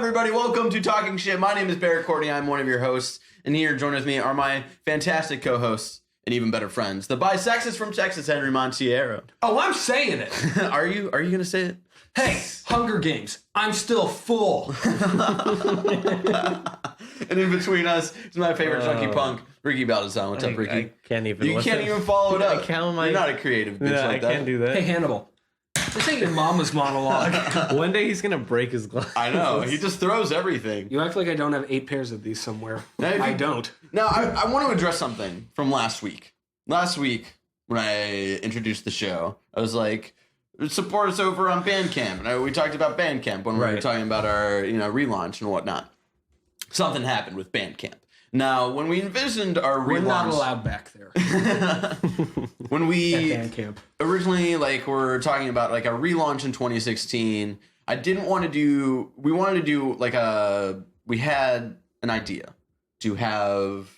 everybody? Welcome to Talking Shit. My name is Barrett Courtney. I'm one of your hosts. And here, joined with me are my fantastic co-hosts and even better friends, the bisexist from Texas, Henry Montiero. Oh, I'm saying it. Are you going to say it? Hey, Hunger Games. I'm still full. And in between us is my favorite chunky punk, Ricky Baldazan. What's up, Ricky? I can't even. You can't even follow it up. You're not a creative bitch like that. I can't do that. Hey, Hannibal. This ain't your mama's monologue. One day he's gonna break his glass. I know. He just throws everything. You act like I don't have 8 pairs of these somewhere. I don't. Now, I want to address something from last week. Last week, when I introduced the show, I was like, support us over on Bandcamp. And we talked about Bandcamp when we were talking about our relaunch and whatnot. Something happened with Bandcamp. Now, when we envisioned our relaunch... We're not allowed back there. When we... At Bandcamp. Originally, we're talking about, a relaunch in 2016. I didn't want to do... We wanted to do, we had an idea to have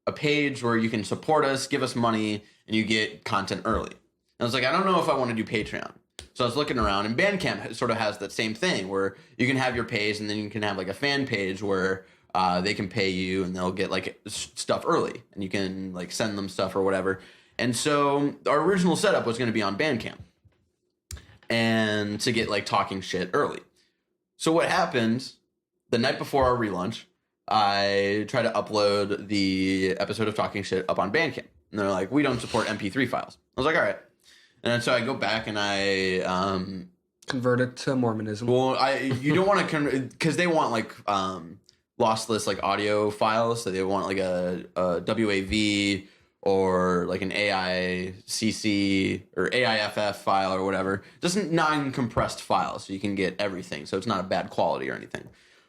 a page where you can support us, give us money, and you get content early. And I was like, I don't know if I want to do Patreon. So I was looking around, and Bandcamp sort of has that same thing where you can have your page, and then you can have, a fan page where... they can pay you and they'll get stuff early and you can send them stuff or whatever. And so our original setup was going to be on Bandcamp and to get Talking Shit early. So what happened the night before our relaunch, I tried to upload the episode of Talking Shit up on Bandcamp and they're like, we don't support MP3 files. I was like, all right. And so I go back and I, convert it to Mormonism. Well, you don't want to, because they want lossless audio files, so they want a WAV or an AICC or AIFF file or whatever, just non-compressed file, so you can get everything, so it's not a bad quality or anything.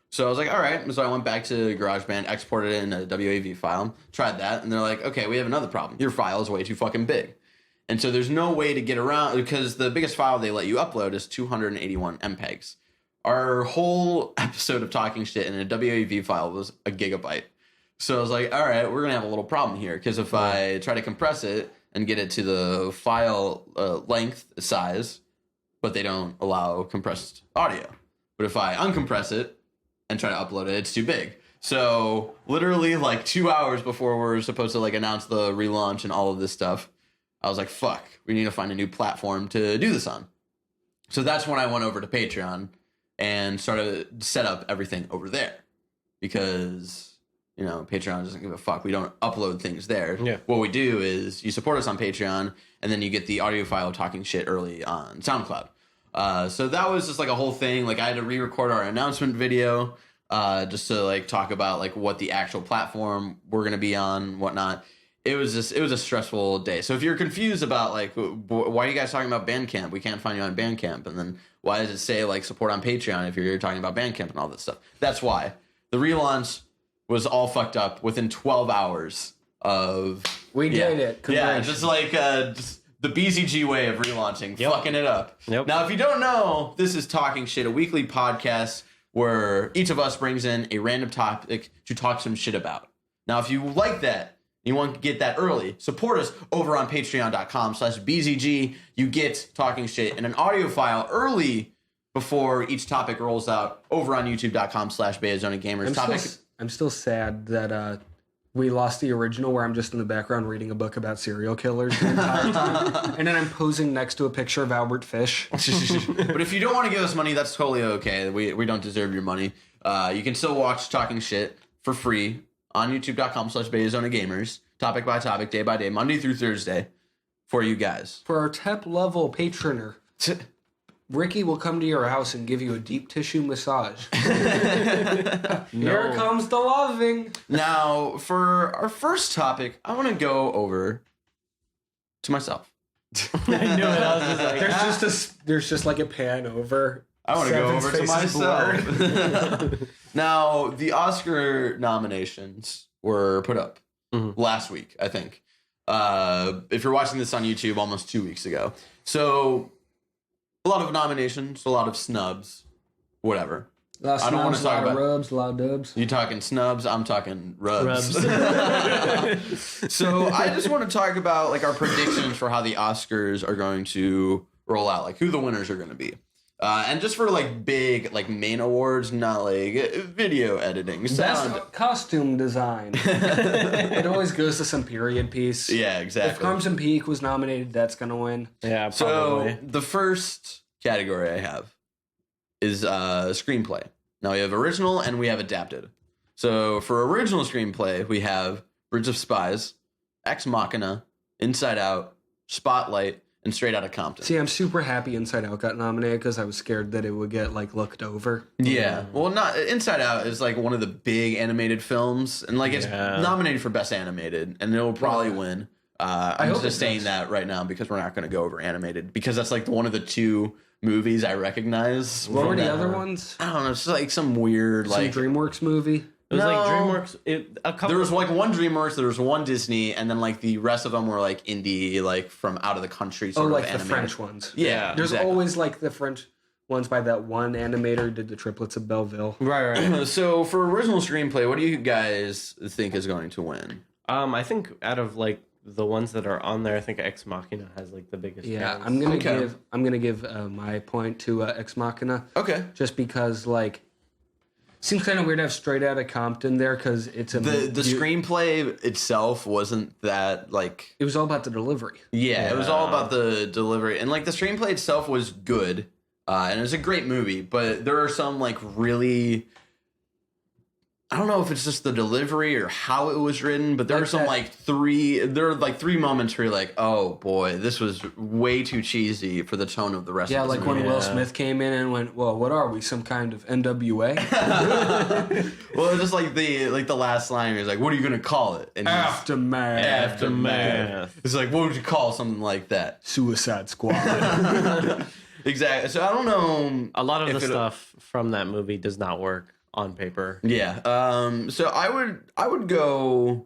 So I was like, all right. So I went back to GarageBand, exported it in a WAV file, tried that, and they're like, okay, we have another problem. Your file is way too fucking big. And so there's no way to get around, because the biggest file they let you upload is 281 MPEGs. Our whole episode of Talking Shit in a WAV file was a gigabyte. So I was like, all right, we're going to have a little problem here. Because if I try to compress it and get it to the file length size, but they don't allow compressed audio. But if I uncompress it and try to upload it, it's too big. So literally 2 hours before we're supposed to announce the relaunch and all of this stuff, I was like, fuck, we need to find a new platform to do this on. So that's when I went over to Patreon and started to set up everything over there, because Patreon doesn't give a fuck. We don't upload things there. Yeah. What we do is you support us on Patreon, and then you get the audio file Talking Shit early on SoundCloud. So that was just a whole thing. I had to re-record our announcement video just to talk about what the actual platform we're gonna be on and whatnot. It was a stressful day. So if you're confused about why are you guys talking about Bandcamp? We can't find you on Bandcamp. And then why does it say support on Patreon if you're talking about Bandcamp and all this stuff? That's why. The relaunch was all fucked up within 12 hours of... We did it. Yeah, just just the BCG way of relaunching, fucking it up. Yep. Now, if you don't know, this is Talking Shit, a weekly podcast where each of us brings in a random topic to talk some shit about. Now, if you like that, you want to get that early, support us over on patreon.com/BZG. You get Talking Shit in an audio file early before each topic rolls out over on youtube.com/BayaZonaGamers. I'm still sad that we lost the original where I'm just in the background reading a book about serial killers the entire time. And then I'm posing next to a picture of Albert Fish. But if you don't want to give us money, that's totally okay. We don't deserve your money. You can still watch Talking Shit for free on youtube.com/BayaZonaGamers, topic by topic, day by day, Monday through Thursday, for you guys. For our top level patroner, Ricky will come to your house and give you a deep tissue massage. Here comes the loving. Now, for our first topic, I want to go over to myself. I knew it. I was just like, there's just a pan over. I want to go over to myself. Now, the Oscar nominations were put up last week, I think. If you're watching this on YouTube, almost 2 weeks ago. So, a lot of nominations, a lot of snubs, whatever. I don't want to talk about rubs, a lot of dubs. You talking snubs? I'm talking rubs. So I just want to talk about our predictions for how the Oscars are going to roll out, who the winners are going to be. And just for like big like main awards, not like video editing, sound. Best costume design. It always goes to some period piece. Yeah, If exactly. Crimson Peak was nominated, that's gonna win. Yeah, So probably. the first category I have is screenplay. Now we have original and we have adapted. So for original screenplay, we have Bridge of Spies, Ex Machina, Inside Out, Spotlight, and Straight Outta Compton. See, I'm super happy Inside Out got nominated because I was scared that it would get like looked over. Yeah, well, not Inside Out is like one of the big animated films, and like it's Yeah. nominated for best animated, and it'll probably win. I'm hope just it saying does. that right now because we're not going to go over animated because that's like one of the two movies I recognize. What from were the that. other ones? I don't know. It's like some weird Some like. DreamWorks movie. It was No. like DreamWorks. A couple. There was like one DreamWorks, there was one Disney, and then like the rest of them were like indie, like from out of the country. Oh, Sort like of the animated. French ones. Yeah, There's exactly. always like the French ones by that one animator who did the Triplets of Belleville. right. So for original screenplay, what do you guys think is going to win? I think out of like the ones that are on there, I think Ex Machina has like the biggest. Yeah, chance. I'm gonna give my point to Ex Machina Okay. just because like seems kind of weird to have Straight Outta Compton there because it's a The screenplay itself wasn't that like It was all about the delivery. it was all about the delivery and like the screenplay itself was good and it's a great movie, but there are some like really I don't know if it's just the delivery or how it was written, but there Like were some that- there were like three moments where you're like, oh boy, this was way too cheesy for the tone of the rest Yeah, of the like movie. when Will Smith came in and went, "Well, what are we? Some kind of NWA?" Well, it's just like the last line is like, what are you gonna call it? And he's- Aftermath. Aftermath. It's like, what would you call something like that? Suicide Squad. Exactly. So I don't know. A lot of if the it- stuff from that movie does not work on paper. Yeah. So I would go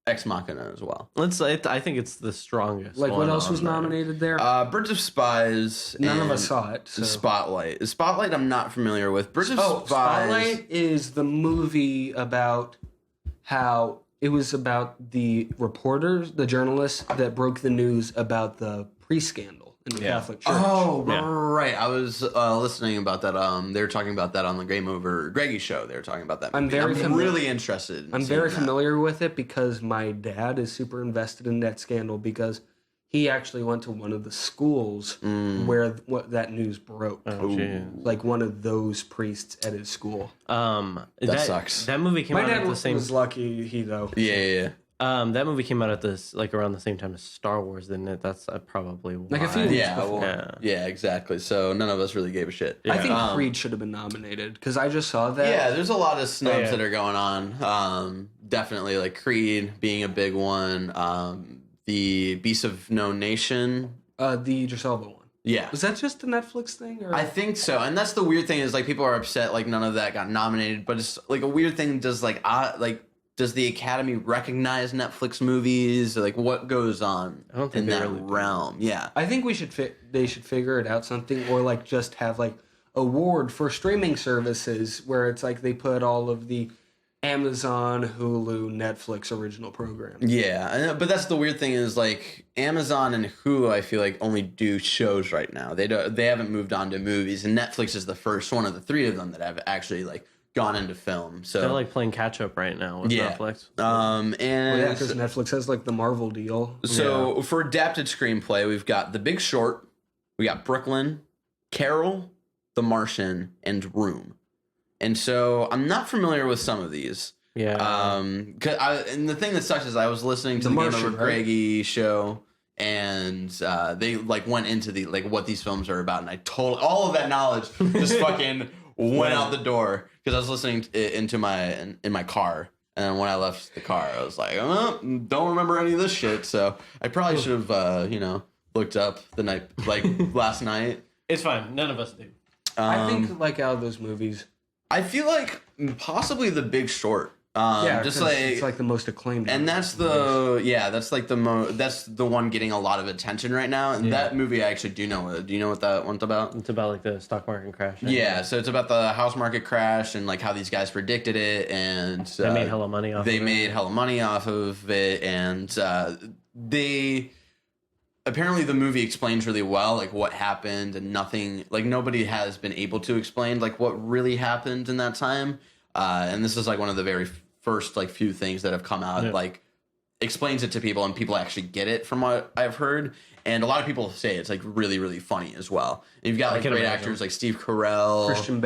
Ex Machina as well. I think it's the strongest. Like what one else was on there. nominated there? Bridge of Spies. None of and us saw it. So. Spotlight. Spotlight. I'm not familiar with. Bridge of Oh, Spies. Spotlight is the movie about how it was about the reporters, the journalists that broke the news about the pre-scandal in the Catholic Church. Oh, Yeah. right. I was listening about that. They were talking about that on the Game Over Greggy show. They were talking about that. I'm movie. very familiar- really interested. In I'm seeing very that. familiar with it because my dad is super invested in that scandal because he actually went to one of the schools where that news broke. Oh, geez. Like one of those priests at his school. That sucks. That movie came My out dad at the same. was lucky, he though. Yeah. That movie came out at this like around the same time as Star Wars, didn't it? That's probably why. Like a few weeks Yeah, before. well, yeah, exactly. So none of us really gave a shit. I think Um, Creed should have been nominated because I just saw that. Yeah, there's a lot of snubs yeah. that are going on. Definitely, like Creed being a big one. The Beasts of No Nation. The Idris Elba one. Yeah, Was that just a Netflix thing? Or? I think so. And that's the weird thing is like people are upset like none of that got nominated, but it's like a weird thing. Does the Academy recognize Netflix movies? Like what goes on I don't think in they that really do. realm? Yeah. I think they should figure it out something or like just have like award for streaming services where it's like they put all of the Amazon, Hulu, Netflix original programs. Yeah, but that's the weird thing is like Amazon and Hulu. I feel like only do shows right now. They haven't moved on to movies, and Netflix is the first one of the three of them that have actually like gone into film. So They're like playing catch up right now with Yeah. Netflix. and Well, yeah, because Netflix has like the Marvel deal. so for adapted screenplay, we've got The Big Short, we got Brooklyn, Carol, The Martian, and Room. And so I'm not familiar with some of these. Yeah. And the thing that sucks is I was listening to The the Game Martian, Over right? Greggy show, and they like went into the like what these films are about, and I told all of that knowledge just fucking went out the door because I was listening into in my car, and then when I left the car, I was like, oh, don't remember any of this shit. So I probably should have looked up the night like last night. it's fine. None of us do. I think like out of those movies, I feel like possibly The Big Short. Just 'cause like it's like the most acclaimed. and one. that's that's like that's the one getting a lot of attention right now. And that movie I actually do know. Do you know what that one's about? It's about like the stock market crash. Yeah, so it's about the house market crash and like how these guys predicted it, and They made hella money off They of it. made hella money off of it, and they apparently the movie explains really well like what happened, and nothing like nobody has been able to explain like what really happened in that time. And this is like one of the very first like few things that have come out like explains it to people, and people actually get it from what I've heard. And a lot of people say it's like really, really funny as well. And you've got like great actors like Steve Carell, Christian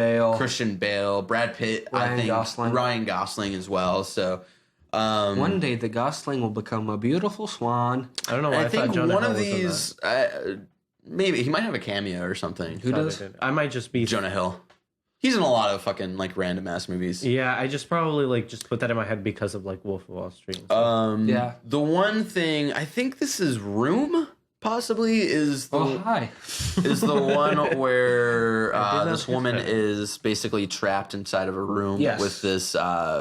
Bale, Brad Pitt, Ryan Gosling as well. So one day the Gosling will become a beautiful swan. I don't know why I think thought Jonah one Hill of was in these maybe he might have a cameo or something. Who does? I might just be Jonah Hill. He's in a lot of fucking like random ass movies. Yeah, I just probably like just put that in my head because of like Wolf of Wall Street. And stuff. Yeah. The one thing I think this is Room. Possibly is the one where this woman is basically trapped inside of a room with this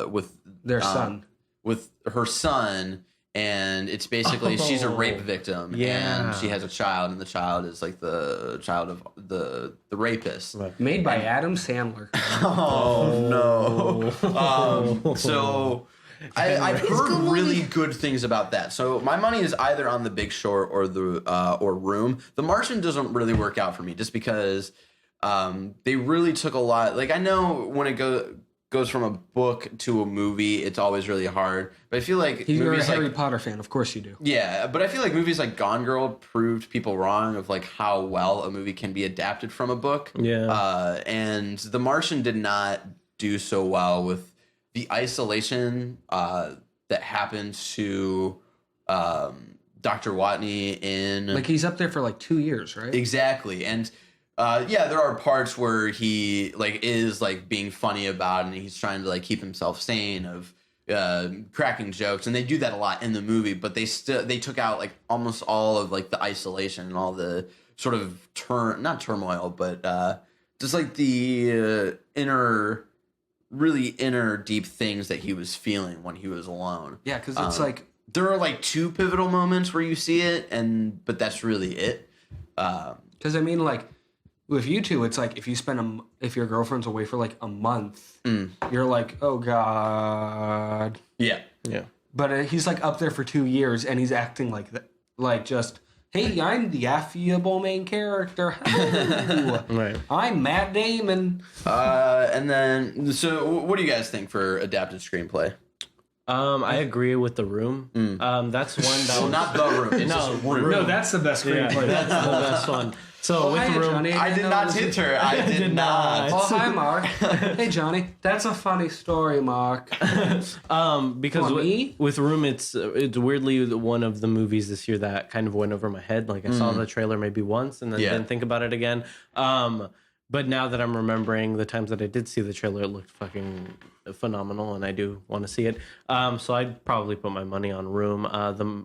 with their son, with her son, and it's basically she's a rape victim, and she has a child, and the child is like the child of the rapist, made by Adam Sandler. Oh no! So. I've heard really good things about that. So my money is either on The Big Short or or Room. The Martian doesn't really work out for me just because they really took a lot. Like I know when it goes from a book to a movie, it's always really hard. But I feel like you're a Harry Potter fan, of course you do. Yeah, but I feel like movies like Gone Girl proved people wrong of like how well a movie can be adapted from a book. Yeah, and The Martian did not do so well with the isolation that happens to Dr. Watney in... Like, he's up there for, like, 2 years, right? Exactly. And, there are parts where he, like, is, like, being funny about it, and he's trying to, like, keep himself sane of cracking jokes. And they do that a lot in the movie, but they took out, like, almost all of, like, the isolation and all the sort of not turmoil, but just, like, the really inner deep things that he was feeling when he was alone. Yeah, because it's like there are like two pivotal moments where you see it, but that's really it. Because I mean, like with you two, it's like if your girlfriend's away for like a month, you're like, oh god, yeah. But he's like up there for 2 years, and he's acting like that, like just. Hey, I'm the affable main character. Hello. Right. I'm Matt Damon. And then, so what do you guys think for adapted screenplay? I agree with The Room. That's one that was not The Room. It's just Room. No, that's the best screenplay. Yeah, that's the best one. So with The Room, Johnny, I did not hit her. I did not. Oh, hi, Mark. Hey, Johnny. That's a funny story, Mark. Because with Room, it's weirdly one of the movies this year that kind of went over my head. Like I saw the trailer maybe once and then didn't think about it again. But now that I'm remembering the times that I did see the trailer, it looked fucking phenomenal, and I do want to see it. So I'd probably put my money on Room.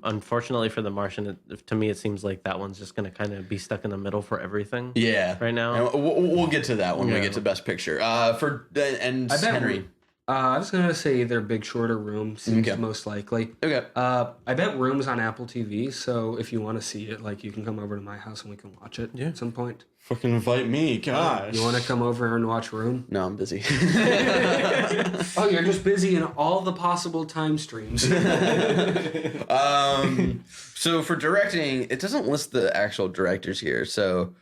Unfortunately for The Martian, to me, it seems like that one's just going to kind of be stuck in the middle for everything. Yeah, right now. And we'll get to that when we get to Best Picture. Henry. I was going to say their Big Short or Room seems most likely. Okay. I bet Room's on Apple TV, so if you want to see it, like you can come over to my house and we can watch it at some point. Fucking invite me, gosh. You want to come over and watch Room? No, I'm busy. Oh, you're just busy in all the possible time streams. So for directing, it doesn't list the actual directors here, so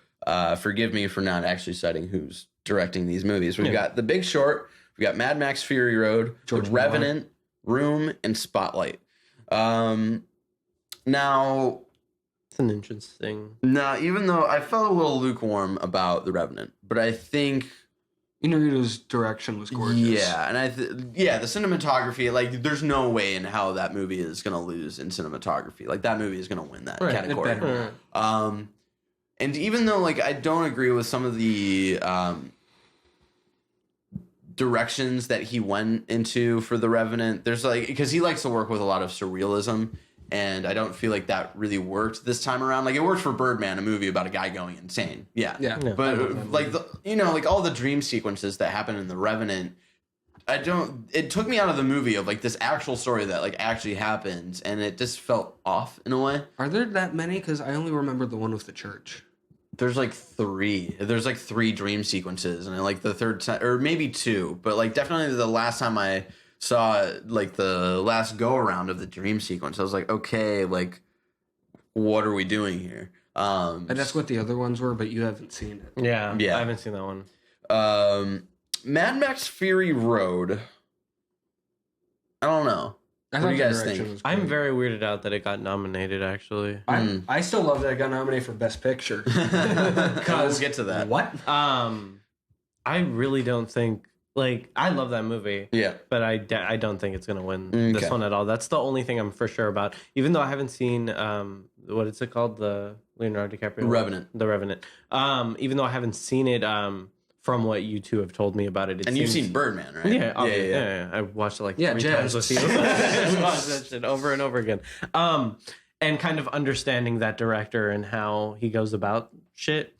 forgive me for not actually citing who's directing these movies. We've got The Big Short, we got Mad Max Fury Road, The Revenant, Room, and Spotlight. Now... It's an interesting... Now, even though I felt a little lukewarm about The Revenant, but I think... Inarritu's direction was gorgeous. Yeah, and the cinematography, like, there's no way in how that movie is going to lose in cinematography. Like, that movie is going to win that category. And even though, like, I don't agree with some of the directions that he went into for The Revenant, there's, like, because he likes to work with a lot of surrealism, and I don't feel like that really worked this time around. Like, it worked for Birdman, a movie about a guy going insane. Yeah. But, like, like, all the dream sequences that happen in The Revenant, it took me out of the movie of, like, this actual story that, like, actually happens, and it just felt off in a way. Are there that many? Because I only remember the one with the church. There's like three. There's like 3 dream sequences, and like the third time, or maybe 2, but like definitely the last time I saw like the last go around of the dream sequence, I was like, okay, like what are we doing here? And that's what the other ones were, but you haven't seen it. Yeah. I haven't seen that one. Mad Max Fury Road. I don't know. What do you guys think? I'm very weirded out that it got nominated, actually. I still love that it got nominated for Best Picture. We'll get to that. What? I really don't think... Like, I love that movie. Yeah. But I don't think it's going to win this one at all. That's the only thing I'm for sure about. Even though I haven't seen... what is it called? The Leonardo DiCaprio? Revenant. The Revenant. Even though I haven't seen it... from what you two have told me about it. And you've seen Birdman, right? Yeah. I watched it like 3 times with you. I watched that shit over and over again. And kind of understanding that director and how he goes about shit.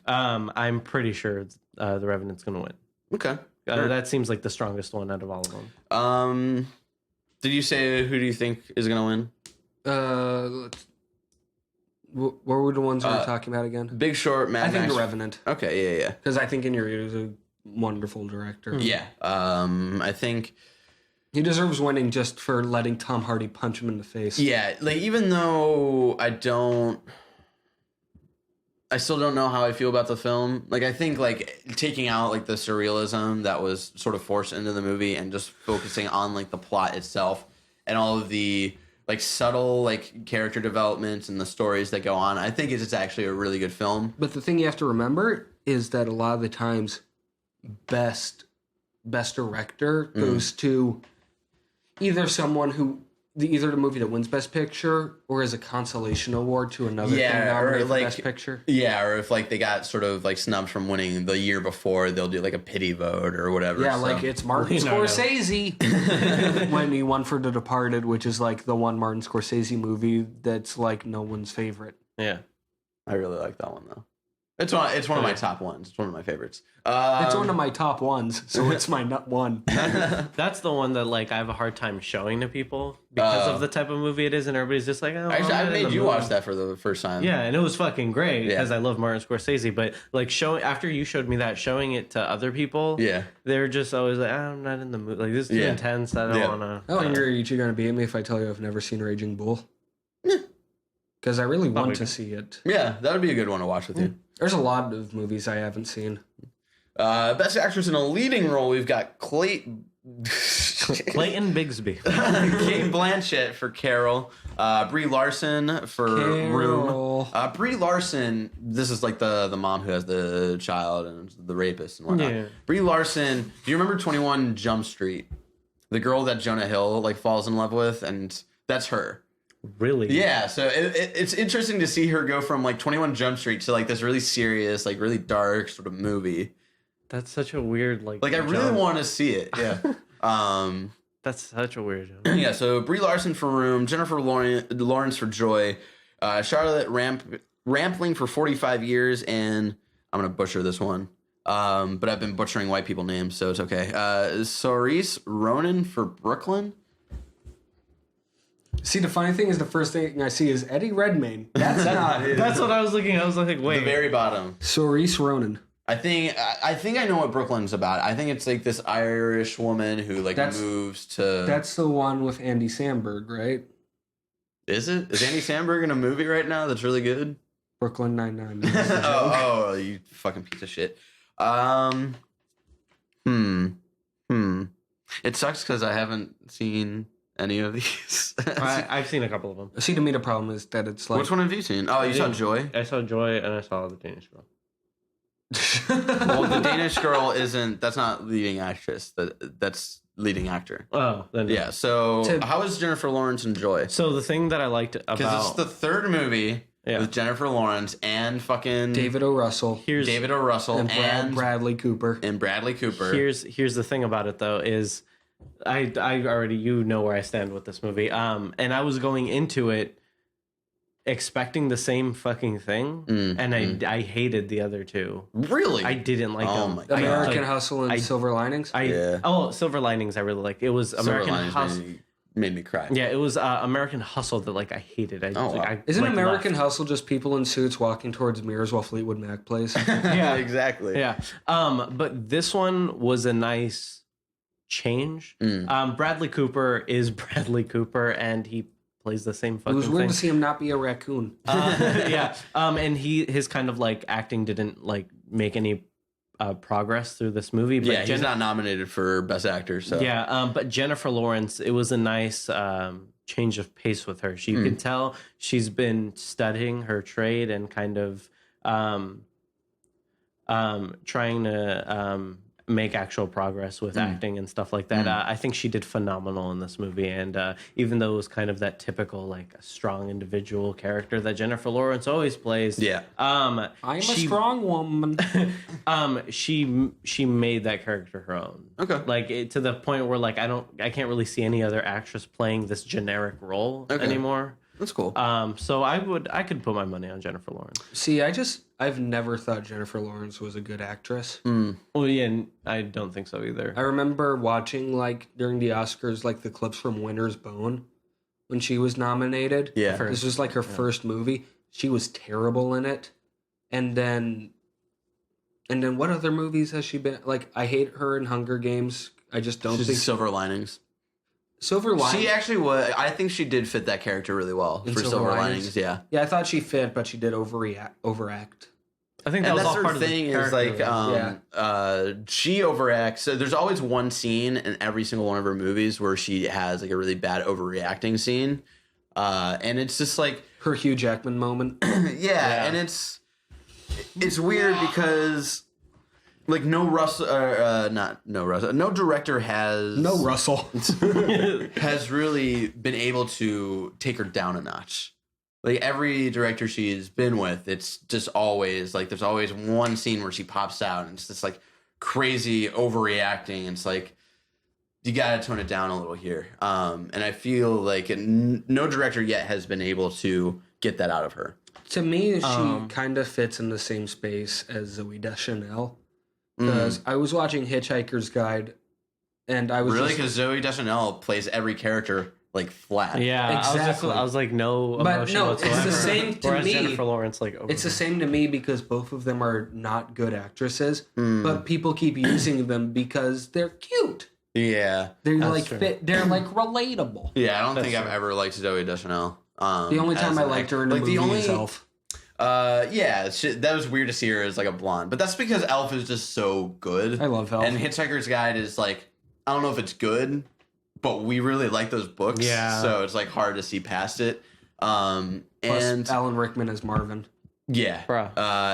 I'm pretty sure The Revenant's going to win. Okay. Sure. That seems like the strongest one out of all of them. Did you say who do you think is going to win? What were the ones we were talking about again? Big Short, Mad Max. I think The Revenant. Okay, yeah. Because I think Inarritu is a wonderful director. Yeah. I think... He deserves winning just for letting Tom Hardy punch him in the face. Yeah, like, even though I still don't know how I feel about the film. Like, I think, like, taking out, like, the surrealism that was sort of forced into the movie and just focusing on, like, the plot itself and all of the... like subtle like character developments and the stories that go on. I think it's actually a really good film. But the thing you have to remember is that a lot of the times best director goes to either someone who either the movie that wins Best Picture or as a consolation award to another thing nominated for Best Picture. Yeah, or if like they got sort of like snubbed from winning the year before, they'll do like a pity vote or whatever. Yeah, so. Like it's Martin Scorsese when he won for The Departed, which is like the one Martin Scorsese movie that's like no one's favorite. Yeah, I really like that one though. It's one of my top ones. It's one of my favorites. It's one of my top ones, so it's my nut one. That's the one that like I have a hard time showing to people because of the type of movie it is, and everybody's just like, oh, actually, I made you watch that for the first time. Yeah, and it was fucking great because I love Martin Scorsese. But like after you showed me that, showing it to other people, they're just always like, I'm not in the mood. Like this is too intense. I don't want to. Oh, and you're gonna beat me if I tell you I've never seen Raging Bull? Because I really want to see it. Yeah, that would be a good one to watch with you. There's a lot of movies I haven't seen. Best actress in a leading role, we've got Clayton Bigsby, Kate Blanchett for Carol, Brie Larson for Room. Brie Larson, this is like the mom who has the child and the rapist and whatnot. Yeah. Brie Larson, do you remember 21 Jump Street? The girl that Jonah Hill like falls in love with, and that's her. Really? Yeah, so it's interesting to see her go from like 21 Jump Street to like this really serious, like really dark sort of movie. That's such a weird like I really want to see it. Yeah. That's such a weird jump. Yeah, so Brie Larson for Room, Jennifer Lawrence for Joy, Charlotte Rampling for 45 Years, and I'm going to butcher this one. But I've been butchering white people names, so it's okay. Saoirse Ronan for Brooklyn. See, the funny thing is the first thing I see is Eddie Redmayne. That's not it. That's what I was looking at. I was like, wait. The very bottom. Saoirse Ronan. I think I know what Brooklyn's about. I think it's like this Irish woman who like moves to... That's the one with Andy Samberg, right? Is it? Is Andy Samberg in a movie right now that's really good? Brooklyn Nine-Nine. Oh, you fucking piece of shit. It sucks because I haven't seen any of these. I've seen a couple of them. See, to me, the problem is that it's like... Which one have you seen? Oh, you saw Joy? I saw Joy and I saw The Danish Girl. Well, The Danish Girl that's not leading actress. That's leading actor. Oh, then yeah. So how is Jennifer Lawrence and Joy? So the thing that I liked about... Because it's the third movie with Jennifer Lawrence and fucking... David O. Russell. And Bradley Cooper. Here's the thing about it, though, is... I already, you know where I stand with this movie. And I was going into it expecting the same fucking thing, and I hated the other two. Really? I didn't like them. American Hustle and Silver Linings? Silver Linings I really liked. It was American Hustle. Made me cry. Yeah, it was American Hustle that like I hated. Isn't American Hustle just people in suits walking towards mirrors while Fleetwood Mac plays? Yeah, exactly. Yeah. But this one was a nice change. Bradley Cooper is Bradley Cooper, and he plays the same It fucking was weird thing. to see him not be a raccoon. Yeah. And his kind of like acting didn't like make any progress through this movie. But Yeah, he's not nominated for Best Actor. So yeah, but Jennifer Lawrence, it was a nice change of pace with her. You can tell she's been studying her trade and kind of trying to make actual progress with acting and stuff like that. I think she did phenomenal in this movie, and even though it was kind of that typical like strong individual character that Jennifer Lawrence always plays, I'm a strong woman. she made that character her own. Okay, like to the point where like I can't really see any other actress playing this generic role anymore. That's cool. So I could put my money on Jennifer Lawrence. See, I've never thought Jennifer Lawrence was a good actress. Well, yeah, I don't think so either. I remember watching like during the Oscars, like the clips from Winter's Bone when she was nominated. Yeah, this was like her first movie. She was terrible in it, and then what other movies has she been? Like, I hate her in Hunger Games. I just don't think Silver Linings. Silver Linings. She actually was. I think she did fit that character really well for Silver Linings. Yeah, I thought she fit, but she did overact. I think that was that's all her part of thing. the Is like, character. she overacts. So there's always one scene in every single one of her movies where she has like a really bad overreacting scene, and it's just like Her Hugh Jackman moment. yeah, and it's weird because like no director has Russell. has really been able to take her down a notch. Like every director she's been with, it's just always like there's always one scene where she pops out and it's just like crazy overreacting. And it's like you gotta tone it down a little here. And I feel like no director yet has been able to get that out of her. To me, she kind of fits in the same space as Zooey Deschanel. Because I was watching Hitchhiker's Guide, and I was really because Zooey Deschanel plays every character like flat. Yeah, exactly. I was like no emotion whatsoever. It's the same to Whereas me. Jennifer Lawrence, like it's the same to me because both of them are not good actresses, but people keep using them because they're cute. Yeah, They're like fit. They're like relatable. Yeah, I don't think I've ever liked Zooey Deschanel. The only time I liked her in a movie is Elf. Yeah, that was weird to see her as like a blonde, but that's because Elf is just so good. I love Elf. And Hitchhiker's Guide is like, I don't know if it's good, but we really like those books. Yeah. So it's like hard to see past it. Plus, And Alan Rickman as Marvin. yeah. Bruh.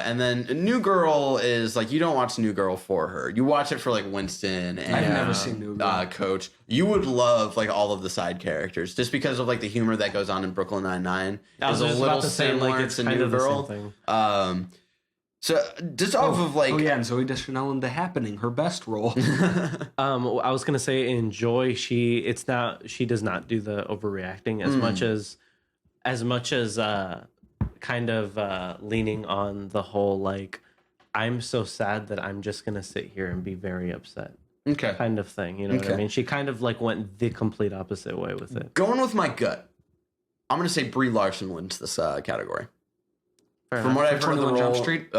And then New Girl is like, you don't watch New Girl for her. You watch it for like Winston and I've never seen New Girl. Coach. You would love like all of the side characters just because of like the humor that goes on in Brooklyn Nine-Nine. I was is a just little about to say, similar like, it's to kind New of the Girl. same thing. So just off of like, and Zooey Deschanel in The Happening, her best role. I was gonna say in Joy, she does not do the overreacting as much as kind of leaning on the whole like I'm so sad that I'm just gonna sit here and be very upset okay, kind of thing. You know what I mean? She kind of like went the complete opposite way with it. going with my gut, I'm gonna say Brie Larson wins this category. Fair From enough. what I've heard, 21 the role, Jump Street?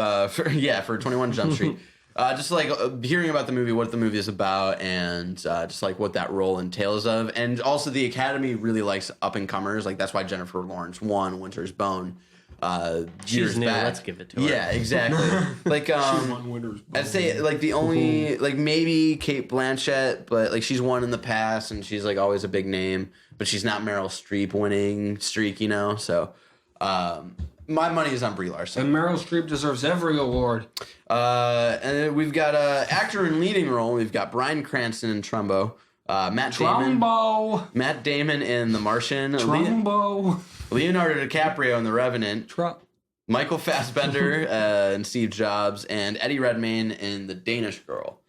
For 21 Jump Street. Just like hearing about the movie, what the movie is about, and just like what that role entails of. And also the Academy really likes up-and-comers. Like that's why Jennifer Lawrence won Winter's Bone years new, back. let's give it to her. Yeah, exactly. Like I'd say like the only like maybe Kate Blanchett, but like she's won in the past and she's like always a big name, but she's not Meryl Streep winning streak, you know? So my money is on Brie Larson. And Meryl Streep deserves every award. And then we've got actor in leading role. We've got Bryan Cranston in Trumbo. Matt Damon in The Martian. Leonardo DiCaprio in The Revenant. Michael Fassbender and Steve Jobs. And Eddie Redmayne in The Danish Girl.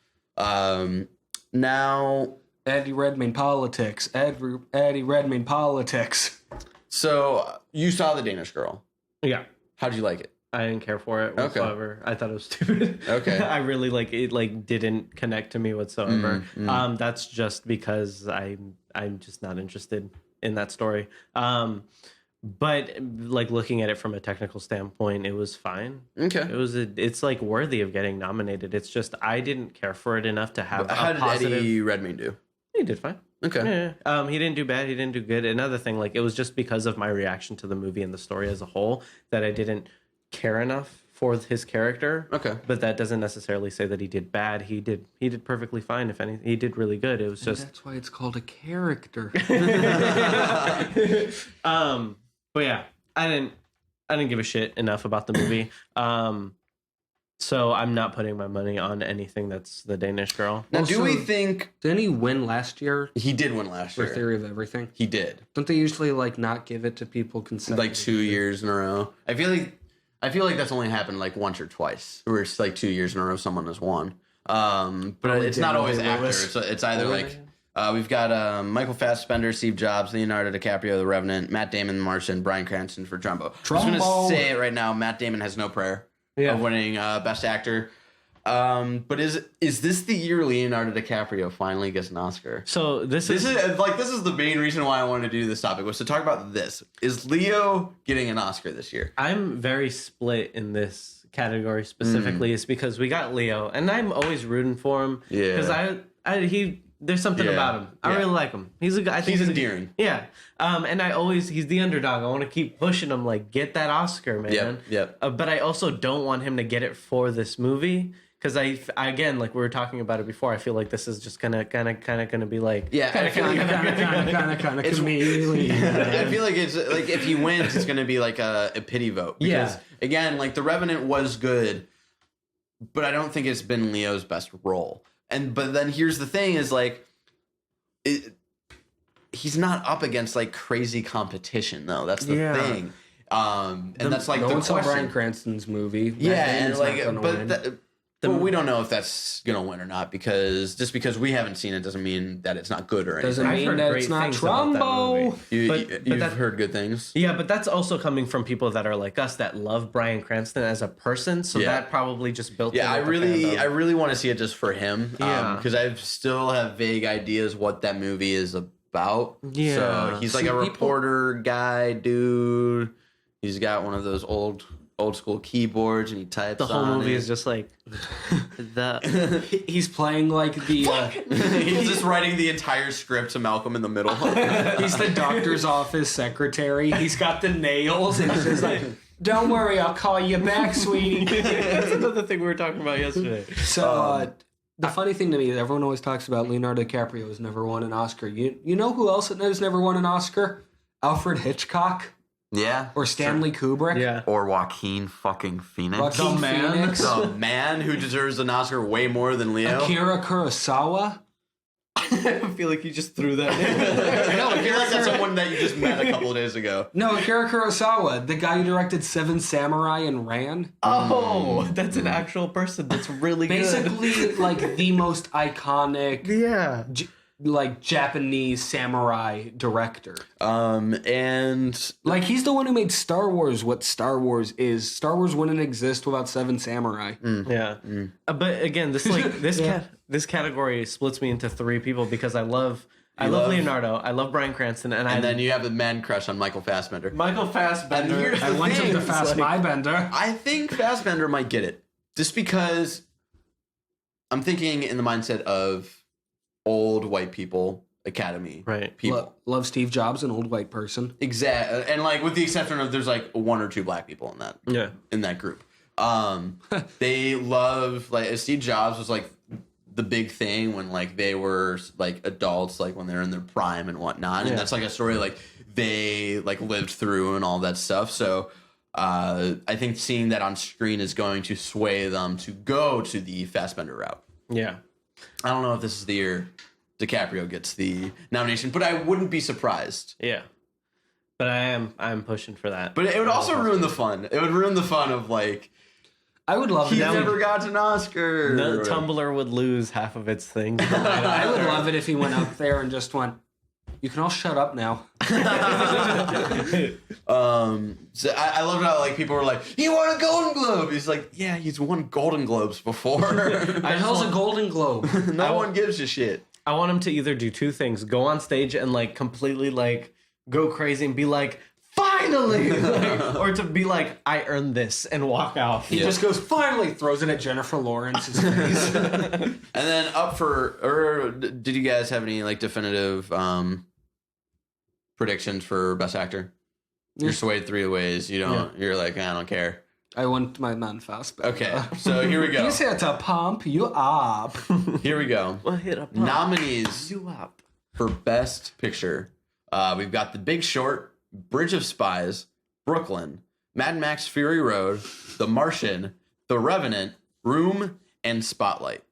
Now... Eddie Redmayne politics. Eddie Redmayne politics. So, you saw The Danish Girl. Yeah. How'd you like it? I didn't care for it whatsoever. I thought it was stupid. Okay. I really like it. Like didn't connect to me whatsoever. That's just because I'm just not interested in that story. But like looking at it from a technical standpoint, it was fine. Okay. It's like worthy of getting nominated. It's just I didn't care for it enough to have. How did Eddie Redmayne do? He did fine. Okay. Yeah. He didn't do bad. He didn't do good. Another thing, like, it was just because of my reaction to the movie and the story as a whole that I didn't care enough for his character. Okay. But that doesn't necessarily say that he did bad. He did perfectly fine. If anything, he did really good. It was just that's why it's called a character. But yeah, I didn't give a shit enough about the movie. So I'm not putting my money on anything that's the Danish Girl. Now, Also, do we think didn't he win last year he did win last for year? Theory of Everything? He did. Don't they usually like not give it to people consecutively? Like 2 years in a row. I feel like that's only happened like once or twice, where it's like 2 years in a row someone has won. But it's not always actor. It's either like we've got Michael Fassbender, Steve Jobs, Leonardo DiCaprio, The Revenant, Matt Damon, The Martian, Bryan Cranston for Trumbo. I'm just gonna say it right now. Matt Damon has no prayer of winning Best Actor. But is this the year Leonardo DiCaprio finally gets an Oscar? So this is the main reason why I wanted to do this topic, was to talk about this. Is Leo getting an Oscar this year? I'm very split in this category specifically. Is because we got Leo, and I'm always rooting for him. Yeah, because there's something about him. I really like him. He's a guy. I think he's endearing. Yeah. And he's the underdog. I want to keep pushing him, like, get that Oscar, man. Yep. But I also don't want him to get it for this movie. Because I again, like we were talking about it before, I feel like this is just kind of gonna be like kind of chameleon. I feel like it's like if he wins, it's gonna be like a pity vote. Because again, like The Revenant was good, but I don't think it's been Leo's best role. But then here's the thing: is like he's not up against like crazy competition though. That's the thing. And that's like no the one question. saw Bryan Cranston's movie. And like, but we don't know if that's gonna win or not, because just because we haven't seen it doesn't mean that it's not good or anything. Doesn't mean that it's not Trumbo. You've heard good things. Yeah, but that's also coming from people that are like us that love Bryan Cranston as a person. So that probably just built. Yeah, I really want to see it just for him. Yeah, because I still have vague ideas what that movie is about. Yeah, so he's like a reporter guy, dude. He's got one of those old school keyboards, and he types. The whole movie is just like he's playing like the he's just writing the entire script to Malcolm in the Middle. He's the doctor's office secretary. He's got the nails, and he's just like, don't worry, I'll call you back, sweetie. That's another thing we were talking about yesterday. So the funny thing to me is everyone always talks about Leonardo DiCaprio has never won an Oscar. You know who else has never won an Oscar? Alfred Hitchcock. Yeah. Or Stanley Kubrick. Yeah. Or Joaquin fucking Phoenix. Phoenix. The man who deserves an Oscar way more than Leo. Akira Kurosawa. I feel like you just threw that in. No, I feel like that's someone that you just met a couple of days ago. No, Akira Kurosawa, the guy who directed Seven Samurai and Ran. Oh, that's an actual person that's really Basically, good. like the most iconic like Japanese samurai director. And like he's the one who made Star Wars what Star Wars is. Star Wars wouldn't exist without Seven Samurai. But again, this category splits me into three people because I love Leonardo, I love Bryan Cranston, and then you have the man crush on Michael Fassbender. Michael Fassbender. I want him to fast my bender. I think Fassbender might get it just because I'm thinking in the mindset of old white people, Academy people. Love Steve Jobs, an old white person. Exactly, and like with the exception of there's like one or two black people in that group. They love like Steve Jobs was like the big thing when like they were like adults, like when they're in their prime and whatnot, and that's like a story like they like lived through and all that stuff. So I think seeing that on screen is going to sway them to go to the Fassbender route. Yeah. I don't know if this is the year DiCaprio gets the nomination, but I wouldn't be surprised. Yeah. But I'm pushing for that. But it would also ruin the fun. It would ruin the fun of like I would love he never got an Oscar. The Tumblr would lose half of its things. I would love it if he went up there and just went, you can all shut up now. So I love how like people were like, he won a Golden Globe. He's like, yeah, he's won Golden Globes before. The hell's a Golden Globe? No one gives a shit. I want him to either do two things: go on stage and like completely like go crazy and be like, finally, finally, or to be like, I earned this and walk out. He just goes, finally, throws it at Jennifer Lawrence's face. And then did you guys have any like definitive predictions for Best Actor? You're swayed three ways. You don't. You're like, I don't care. I want my man fast. Okay, so here we go. He's here to pump you up. Here we go. Well, hit up. Nominees You up. for Best Picture. We've got The Big Short, Bridge of Spies, Brooklyn, Mad Max Fury Road, The Martian, The Revenant, Room, and Spotlight.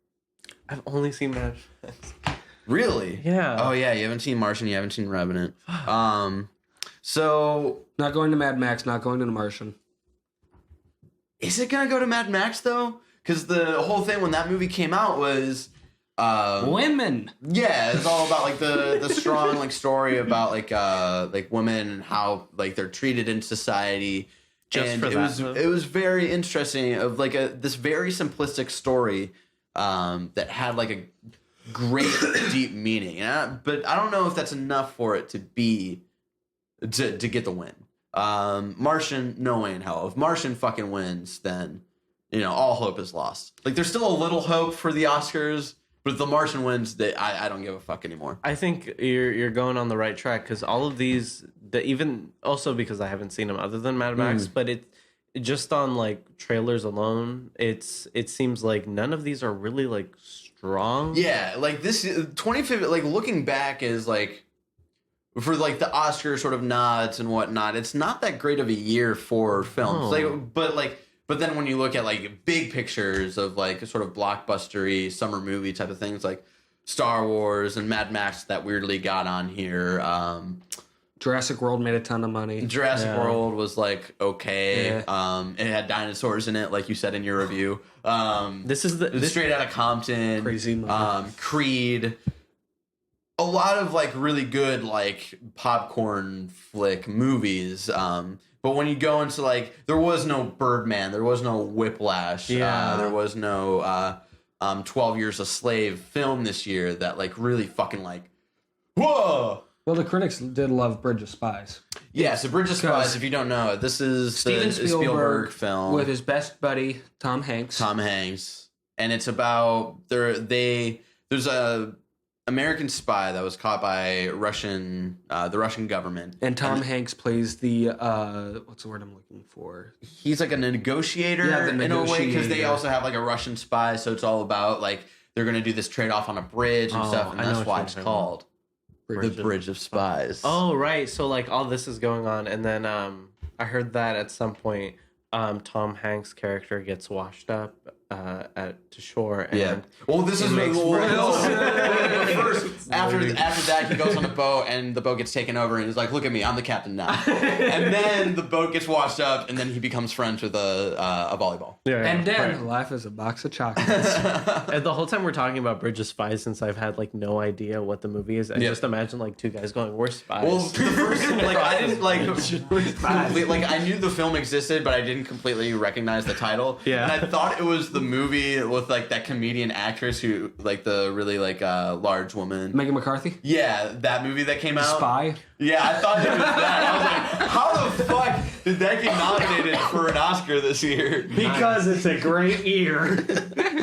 I've only seen Mad Max. Really? Yeah. Oh yeah, you haven't seen Martian, you haven't seen Revenant. So Not going to Mad Max, not going to The Martian. is it gonna go to Mad Max though? Because the whole thing when that movie came out was Women. yeah, it's all about like the strong like story about like women and how like they're treated in society. Just and for that, it was very interesting of like this very simplistic story that had like a great deep meaning. But I don't know if that's enough for it to get the win. Martian, no way in hell. If Martian fucking wins, then all hope is lost. Like there's still a little hope for the Oscars, but if the Martian wins, I don't give a fuck anymore. I think you're going on the right track because all of these, even also because I haven't seen them other than Mad Max, but it just on like trailers alone, it seems like none of these are really like strong. Yeah, like this 2015, like looking back is like for like the Oscar sort of nods and whatnot, it's not that great of a year for films. But then when you look at like big pictures of like sort of blockbustery summer movie type of things like Star Wars and Mad Max that weirdly got on here. Jurassic World made a ton of money. Jurassic World was like okay. Yeah. It had dinosaurs in it, like you said in your review. This is Straight Outta Compton. Crazy movie. Creed. A lot of like really good like popcorn flick movies. But when you go into like, there was no Birdman, there was no Whiplash, there was no 12 Years a Slave film this year that like really fucking like, whoa. Well, the critics did love Bridge of Spies. Yeah, so Bridge of Spies, if you don't know, this is Steven the Spielberg film with his best buddy Tom Hanks. And it's about there's a American spy that was caught by the Russian government. And Tom Hanks plays the what's the word I'm looking for? He's like a negotiator in a way because they also have like a Russian spy, so it's all about like they're gonna do this trade off on a bridge and stuff, and that's why it's called The Bridge of Spies. Oh right, so like all this is going on, and then I heard that at some point Tom Hanks' character gets washed up to shore. And well, this is first after that he goes on a boat and the boat gets taken over and he's like, "Look at me, I'm the captain now." And then the boat gets washed up and then he becomes friends with a volleyball. And then life is a box of chocolates. And the whole time we're talking about Bridge of Spies, since I've had like no idea what the movie is, I just imagine like two guys going, "We're spies." Well, the first like I didn't like I knew the film existed, but I didn't completely recognize the title. Yeah, and I thought it was the movie with like that comedian actress who like the really like large woman, Megan McCarthy. Yeah, that movie that came out. Spy. Yeah, I thought it was that. I was like, how the fuck did that get nominated for an Oscar this year? Because it's a great year.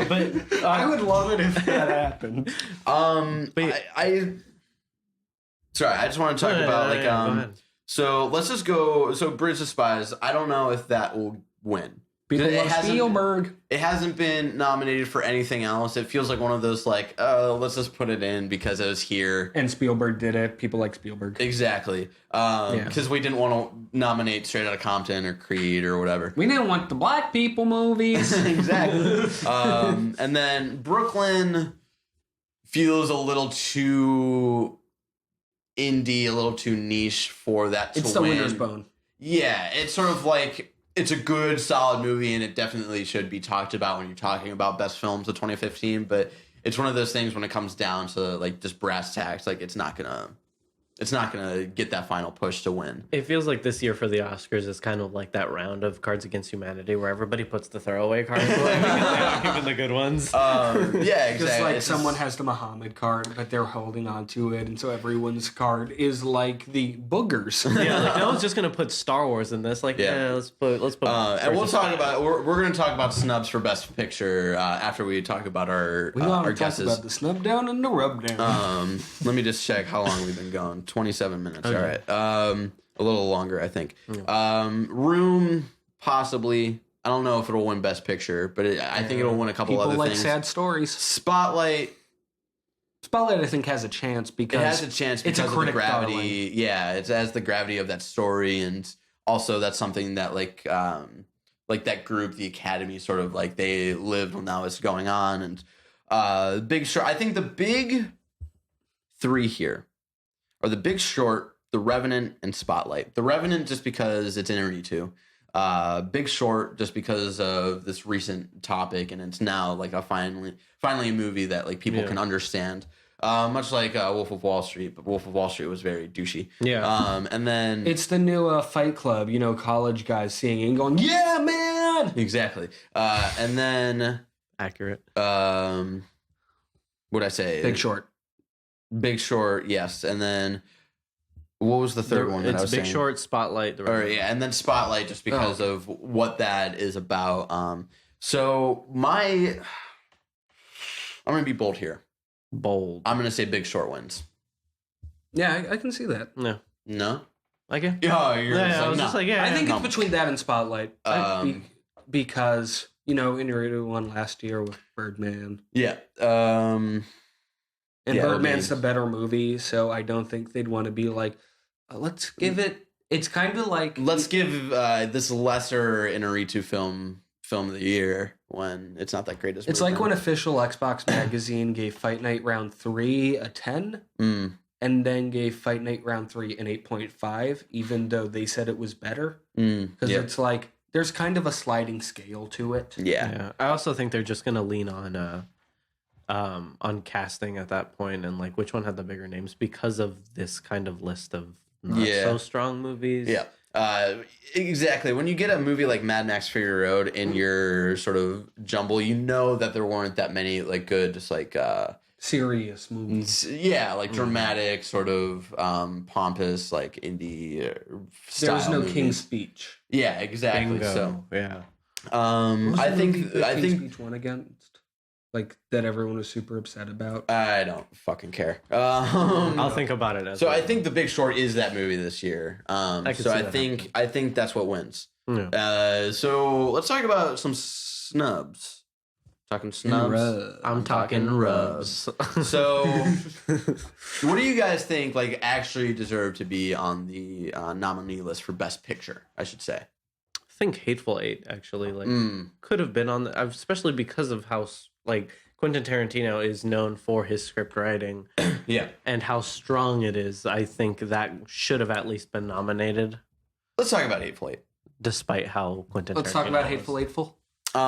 But I would love it if that happened. I sorry, I just want to talk about so let's just go. So Bridge of Spies. I don't know if that will win. People love Spielberg. It hasn't been nominated for anything else. It feels like one of those like, oh, let's just put it in because it was here. And Spielberg did it. People like Spielberg. Exactly. Because we didn't want to nominate Straight Outta Compton or Creed or whatever. We didn't want the black people movies. Exactly. And then Brooklyn feels a little too indie, a little too niche for that to win. It's the winner's bone. Yeah, it's sort of like, it's a good, solid movie, and it definitely should be talked about when you're talking about best films of 2015. But it's one of those things when it comes down to like just brass tacks, like it's not gonna it's not gonna get that final push to win. It feels like this year for the Oscars is kind of like that round of Cards Against Humanity where everybody puts the throwaway cards away because they haven't given the good ones. Yeah, exactly. Just like someone has the Muhammad card, but they're holding on to it, and so everyone's card is like the boogers. Yeah, like no one's just gonna put Star Wars in this. Like, let's put. And we'll talk about. We're gonna talk about snubs for Best Picture after we talk about our guesses. About the snub down and the rub down. Let me just check how long we've been going. 27 minutes. Okay. All right. A little longer, I think. Room, possibly. I don't know if it'll win Best Picture, but I think it'll win a couple other things. People like sad stories. Spotlight, I think has a chance because it has a chance because of the gravity. Darling. Yeah, it has the gravity of that story, and also that's something that like that group, the Academy, sort of like they lived when that was going on, and Big Short. I think the big three here are The Big Short, The Revenant, and Spotlight. The Revenant just because it's Interview 2. Big Short just because of this recent topic, and it's now like finally a movie that like people can understand. Much like Wolf of Wall Street, but Wolf of Wall Street was very douchey. Yeah. And then it's the new Fight Club, college guys singing and going, "Yeah, man!" Exactly. And then accurate. What'd I say? Big Short. Big Short, yes. And then what was the third one that I was saying? Big Short, Spotlight. And then Spotlight just because of what that is about. So I'm going to be bold here. Bold. I'm going to say Big Short wins. Yeah, I can see that. No? Like it? I was just like, I think it's between that and Spotlight. Because, Inarritu won last year with Birdman. Yeah. And Birdman's the better movie, so I don't think they'd want to be like, let's give it. It's kind of like let's give this lesser Inarritu film of the year when it's not that great as. It's like when official Xbox magazine gave Fight Night Round 3 a 10, and then gave Fight Night Round 3 an 8.5, even though they said it was better. Because it's like there's kind of a sliding scale to it. Yeah. I also think they're just gonna lean on casting at that point and like which one had the bigger names because of this kind of list of not so strong movies. Exactly. When you get a movie like Mad Max Fury Road in your sort of jumble, that there weren't that many like good just like serious movies. Like dramatic sort of pompous like indie style. There's no movies. King's Speech. Yeah, exactly. Bingo. So I think King's Speech won against like that everyone was super upset about. I don't fucking care. I'll think about it. I think The Big Short is that movie this year. I think that's what wins. Yeah. So let's talk about some snubs. Talking snubs. I'm talking rubs. So, what do you guys think like actually deserve to be on the nominee list for Best Picture? I should say. I think Hateful Eight actually could have been on the, especially because of how like Quentin Tarantino is known for his script writing, and how strong it is. I think that should have at least been nominated. Let's talk about Hateful Eight. Despite how Quentin. Let's talk about Hateful Eightful. That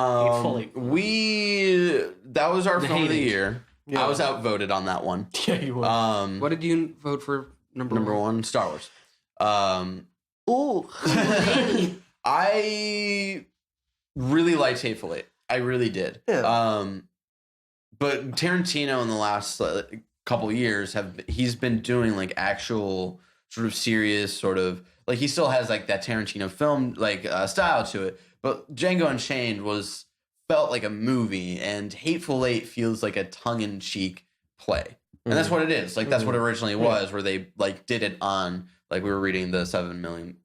was our film of the year. Yeah. I was outvoted on that one. Yeah, you were. What did you vote for? Number one? Star Wars. Ooh. I really liked Hateful Eight. I really did. Yeah. But Tarantino in the last couple years he's been doing like actual sort of serious sort of like he still has like that Tarantino film like style to it. But Django Unchained felt like a movie, and Hateful Eight feels like a tongue-in-cheek play, and that's what it is. Like that's what it originally was, where they like did it on like we were reading the 7mm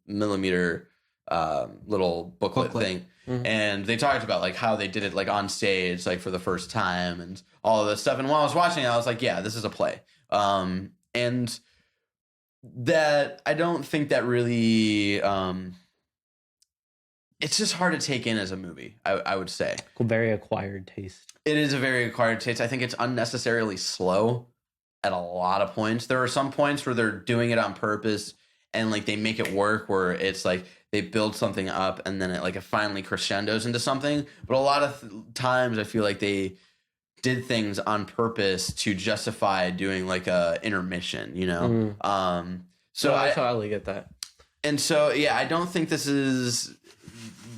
little booklet thing, and they talked about like how they did it like on stage like for the first time and all of this stuff. And while I was watching it, I was like, yeah, this is a play, and that I don't think that really. It's just hard to take in as a movie, I would say. Very acquired taste. It is a very acquired taste. I think it's unnecessarily slow at a lot of points. There are some points where they're doing it on purpose and like they make it work where it's like they build something up and then it finally crescendos into something. But a lot of times I feel like they did things on purpose to justify doing like a intermission, you know? So I totally get that. And so, yeah, I don't think this is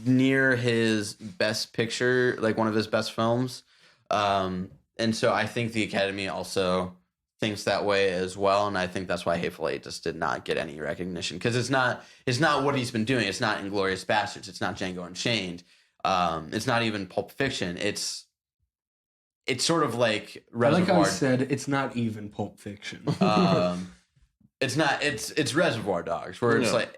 near his best picture, like one of his best films. And so I think the Academy also thinks that way as well. And I think that's why Hateful Eight just did not get any recognition, because it's not what he's been doing. It's not Inglourious Bastards. It's not Django Unchained. It's not even Pulp Fiction. It's sort of like Reservoir. Like I said, it's not even Pulp Fiction. It's not. It's Reservoir Dogs, where it's like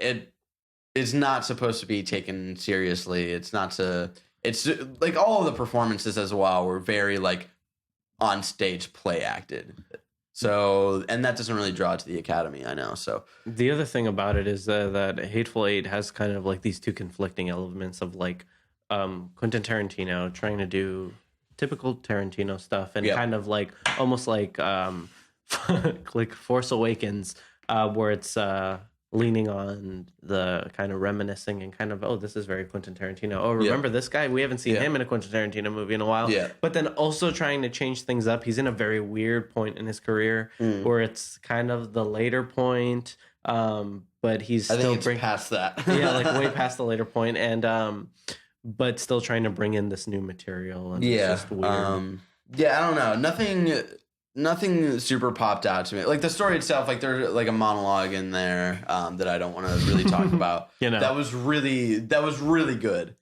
it's not supposed to be taken seriously. It's not to. It's like all of the performances as well were very like on stage play acted. So, and that doesn't really draw to the Academy, I know. So the other thing about it is that Hateful Eight has kind of like these two conflicting elements of like Quentin Tarantino trying to do typical Tarantino stuff and kind of like almost like like Force Awakens, where it's leaning on the kind of reminiscing and kind of, oh, this is very Quentin Tarantino. Oh, remember this guy? We haven't seen him in a Quentin Tarantino movie in a while. Yeah. But then also trying to change things up. He's in a very weird point in his career where it's kind of the later point, but he's still past that. Yeah, like way past the later point, and but still trying to bring in this new material. And it's just weird. I don't know. Nothing super popped out to me. Like the story itself, like there's like a monologue in there that I don't want to really talk about. That was really good.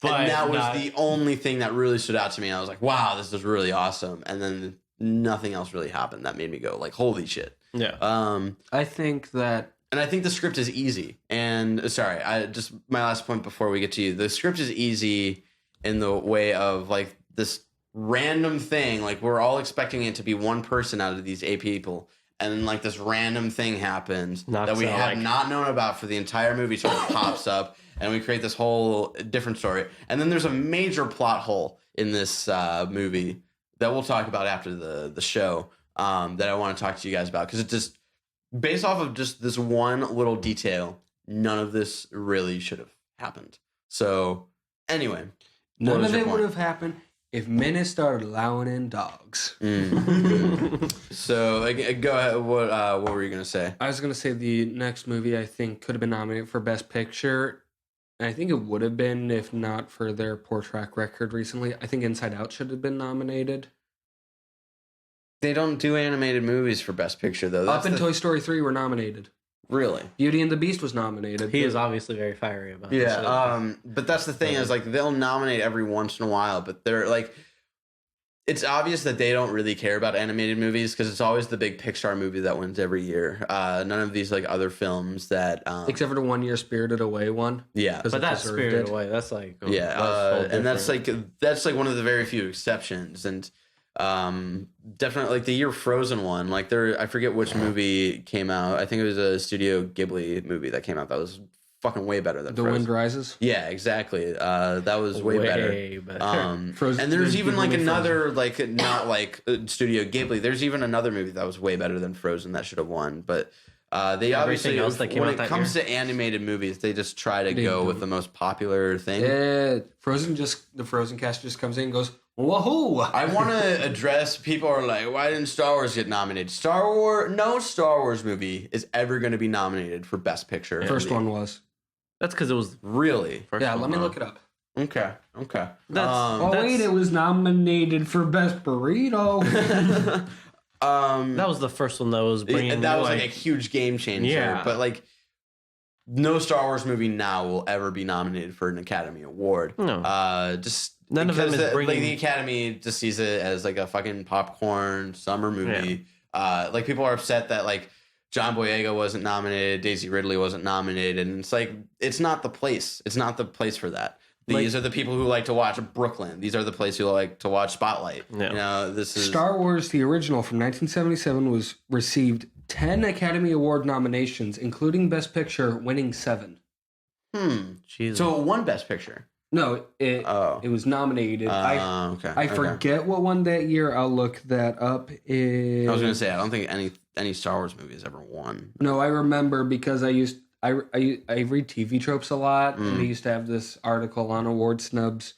But and that was the only thing that really stood out to me. I was like, wow, this is really awesome. And then nothing else really happened that made me go like, holy shit. Yeah. I think that, and I think the script is easy. And sorry, my last point before we get to you. The script is easy in the way of like this random thing, like we're all expecting it to be one person out of these 8 people, and then like this random thing happens that we have not known about for the entire movie, sort of pops up, and we create this whole different story. And then there's a major plot hole in this movie that we'll talk about after the show, that I want to talk to you guys about, because it just, based off of just this one little detail, none of this really should have happened. So anyway, none of it would have happened if men had started allowing in dogs. So, go ahead. What were you going to say? I was going to say the next movie I think could have been nominated for Best Picture. And I think it would have been if not for their poor track record recently. I think Inside Out should have been nominated. They don't do animated movies for Best Picture, though. Up and Toy Story 3 were nominated. Really? Beauty and the Beast was nominated. He is obviously very fiery about it. Yeah, but that's the thing is like they'll nominate every once in a while, but they're like, it's obvious that they don't really care about animated movies because it's always the big Pixar movie that wins every year. None of these like other films that, except for the one year Spirited Away one. Yeah, but that's Spirited Away. That's like and that's like one of the very few exceptions. And definitely like the year Frozen won, like I forget which movie came out. I think it was a Studio Ghibli movie that came out that was fucking way better than The Frozen. Wind Rises. Yeah, exactly. That was way better. Frozen, and there's even like another like not like Studio Ghibli. There's even another movie that was way better than Frozen that should have won, but they obviously else that came when out it that comes year? to animated movies, they just try to go with the most popular thing. Yeah, the Frozen cast just comes in and goes, whoa! I want to address people are like, why didn't Star Wars get nominated? No Star Wars movie is ever going to be nominated for Best Picture. First one was. That's because it was really. Yeah, let me look it up. Okay. Wait, it was nominated for Best Burrito. That was the first one that was bringing. That was like a huge game changer. Yeah. But like, no Star Wars movie now will ever be nominated for an Academy Award. No. Just none of them is bringing. Like the Academy just sees it as like a fucking popcorn summer movie. Yeah. Like people are upset that like John Boyega wasn't nominated, Daisy Ridley wasn't nominated, and it's like it's not the place. It's not the place for that. These are the people who like to watch Brooklyn. These are the place who like to watch Spotlight. Yeah. You know, this is Star Wars, the original from 1977, received 10 Academy Award nominations, including Best Picture, winning 7. Jesus. So it won Best Picture. No, it was nominated. I forget what won that year. I'll look that up. I was going to say I don't think any Star Wars movie has ever won. No, I remember because I read TV tropes a lot, and they used to have this article on award snubs.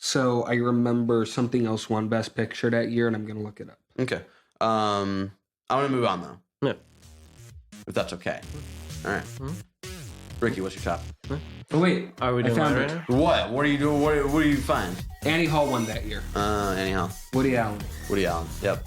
So I remember something else won Best Picture that year, and I'm gonna look it up. Okay. I want to move on though. Yeah. If that's okay. All right. Ricky, what's your top? Oh wait, Are we doing found mine it. right now? What? What are you doing? What do you find? Annie Hall won that year. Anyhow. Woody Allen. Woody Allen. Yep.